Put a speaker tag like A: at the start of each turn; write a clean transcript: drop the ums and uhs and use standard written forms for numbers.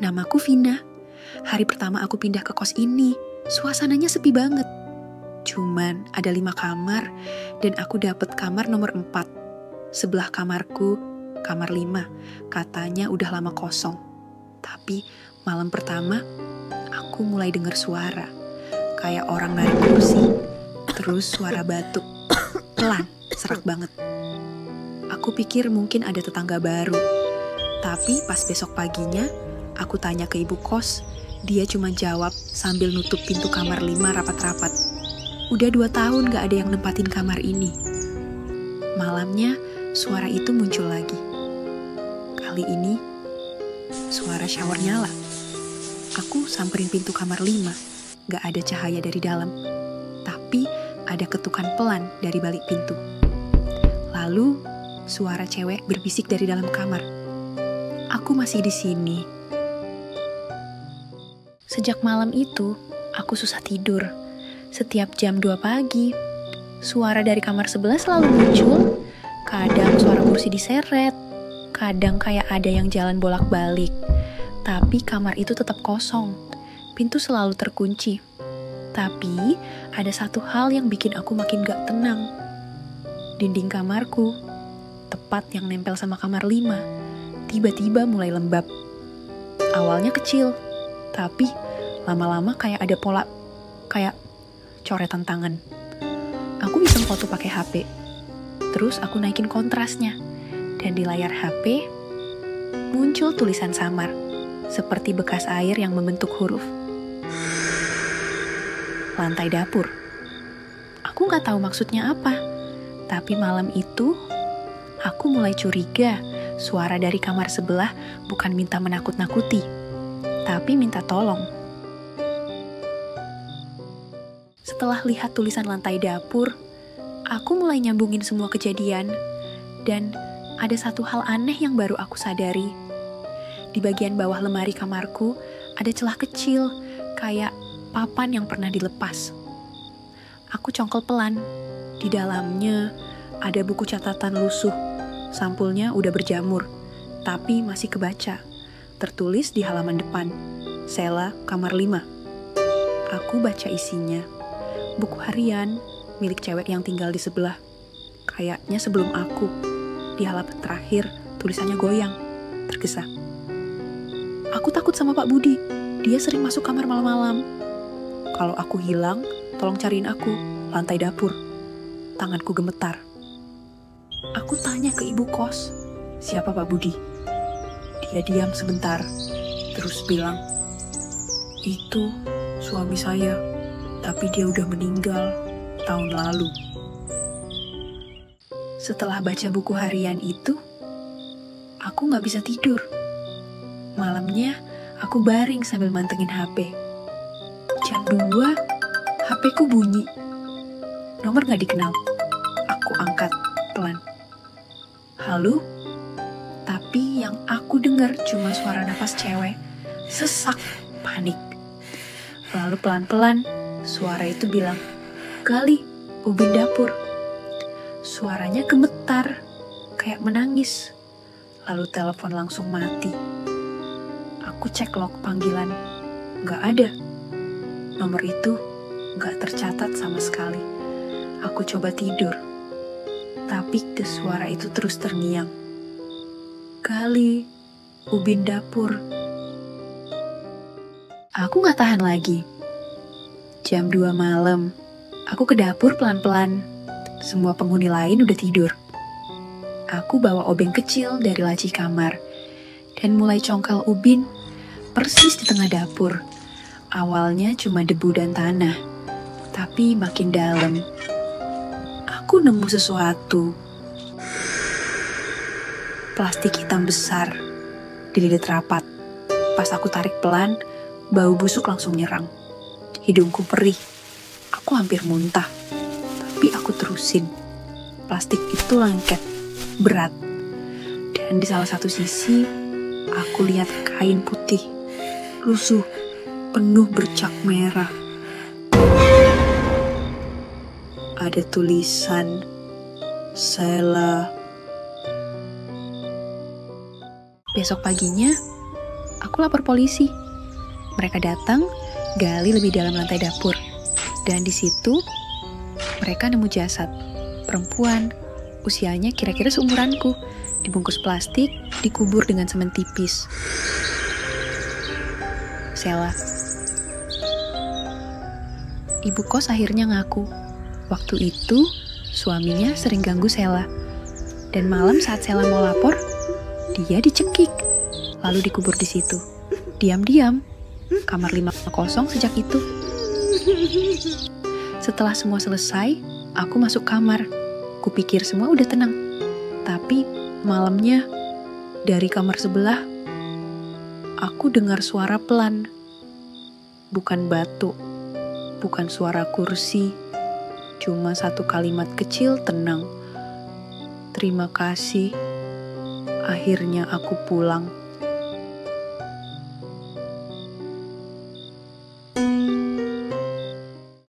A: Namaku Vina. Hari pertama aku pindah ke kos ini, suasananya sepi banget. Cuman ada 5 kamar dan aku dapet kamar nomor 4. Sebelah kamarku, kamar 5, katanya udah lama kosong. Tapi malam pertama, aku mulai dengar suara. Kayak orang narik kursi, terus suara batuk. Pelan, serak banget. Aku pikir mungkin ada tetangga baru. Tapi pas besok paginya, aku tanya ke ibu kos, dia cuma jawab sambil nutup pintu kamar 5 rapat-rapat. Udah 2 tahun gak ada yang nempatin kamar ini. Malamnya, suara itu muncul lagi. Kali ini, suara shower nyala. Aku samperin pintu kamar 5, gak ada cahaya dari dalam. Tapi ada ketukan pelan dari balik pintu. Lalu, suara cewek berbisik dari dalam kamar. Aku masih di sini. Sejak malam itu, aku susah tidur. Setiap jam 2 pagi, suara dari kamar sebelah selalu muncul. Kadang suara kursi diseret, kadang kayak ada yang jalan bolak-balik. Tapi kamar itu tetap kosong. Pintu selalu terkunci. Tapi ada satu hal yang bikin aku makin gak tenang. Dinding kamarku, tepat yang nempel sama kamar 5, tiba-tiba mulai lembab. Awalnya kecil, tapi lama-lama kayak ada pola, kayak coretan tangan. Aku iseng foto pakai HP. Terus aku naikin kontrasnya. Dan di layar HP, muncul tulisan samar. Seperti bekas air yang membentuk huruf. Lantai dapur. Aku gak tahu maksudnya apa. Tapi malam itu, aku mulai curiga suara dari kamar sebelah bukan minta menakut-nakuti, tapi minta tolong. Setelah lihat tulisan lantai dapur, aku mulai nyambungin semua kejadian. Dan ada satu hal aneh yang baru aku sadari. Di bagian bawah lemari kamarku, ada celah kecil, kayak papan yang pernah dilepas. Aku congkel pelan. Di dalamnya ada buku catatan lusuh. Sampulnya udah berjamur, tapi masih kebaca. Tertulis di halaman depan, Sela kamar 5. Aku baca isinya. Buku harian milik cewek yang tinggal di sebelah. Kayaknya sebelum aku. Di halaman terakhir, tulisannya goyang, tergesa. Aku takut sama Pak Budi. Dia sering masuk kamar malam-malam. Kalau aku hilang, tolong cariin aku, lantai dapur. Tanganku gemetar. Aku tanya ke ibu kos, siapa Pak Budi? Dia diam sebentar, terus bilang, itu suami saya, tapi dia udah meninggal tahun lalu. Setelah baca buku harian itu, aku gak bisa tidur. Malamnya, aku baring sambil mantengin HP. Jam 2, HP-ku bunyi. Nomor gak dikenal. Aku angkat pelan. Halo? Tapi yang aku dengar cuma suara nafas cewek. Sesak, panik. Lalu pelan-pelan, suara itu bilang, Gali, ubin dapur. Suaranya gemetar, kayak menangis. Lalu telepon langsung mati. Aku cek log panggilan, gak ada. Nomor itu gak tercatat sama sekali. Aku coba tidur, tapi suara itu terus terngiang. Gali, ubin dapur. Aku gak tahan lagi. Jam 2 malam, aku ke dapur pelan-pelan. Semua penghuni lain udah tidur. Aku bawa obeng kecil dari laci kamar dan mulai congkel ubin persis di tengah dapur. Awalnya cuma debu dan tanah, tapi makin dalam. Aku nemu sesuatu. Plastik hitam besar, dililit rapat. Pas aku tarik pelan, bau busuk langsung nyerang. Hidungku perih. Aku hampir muntah. Tapi aku terusin. Plastik itu lengket, berat. Dan di salah satu sisi, aku lihat kain putih, lusuh, penuh bercak merah. Ada tulisan Sela. Besok paginya, aku Aku lapor polisi. Mereka datang, gali lebih dalam lantai dapur. Dan di situ, mereka nemu jasad. Perempuan, usianya kira-kira seumuranku. Dibungkus plastik, dikubur dengan semen tipis. Sela. Ibu kos akhirnya ngaku. Waktu itu, suaminya sering ganggu Sela. Dan malam saat Sela mau lapor, dia dicekik. Lalu dikubur di situ. Diam-diam. Kamar 5 kosong sejak itu. Setelah semua selesai, aku masuk kamar. Kupikir semua udah tenang. Tapi malamnya, dari kamar sebelah, aku dengar suara pelan. Bukan batuk, bukan suara kursi, cuma satu kalimat kecil tenang. Terima kasih, akhirnya aku pulang.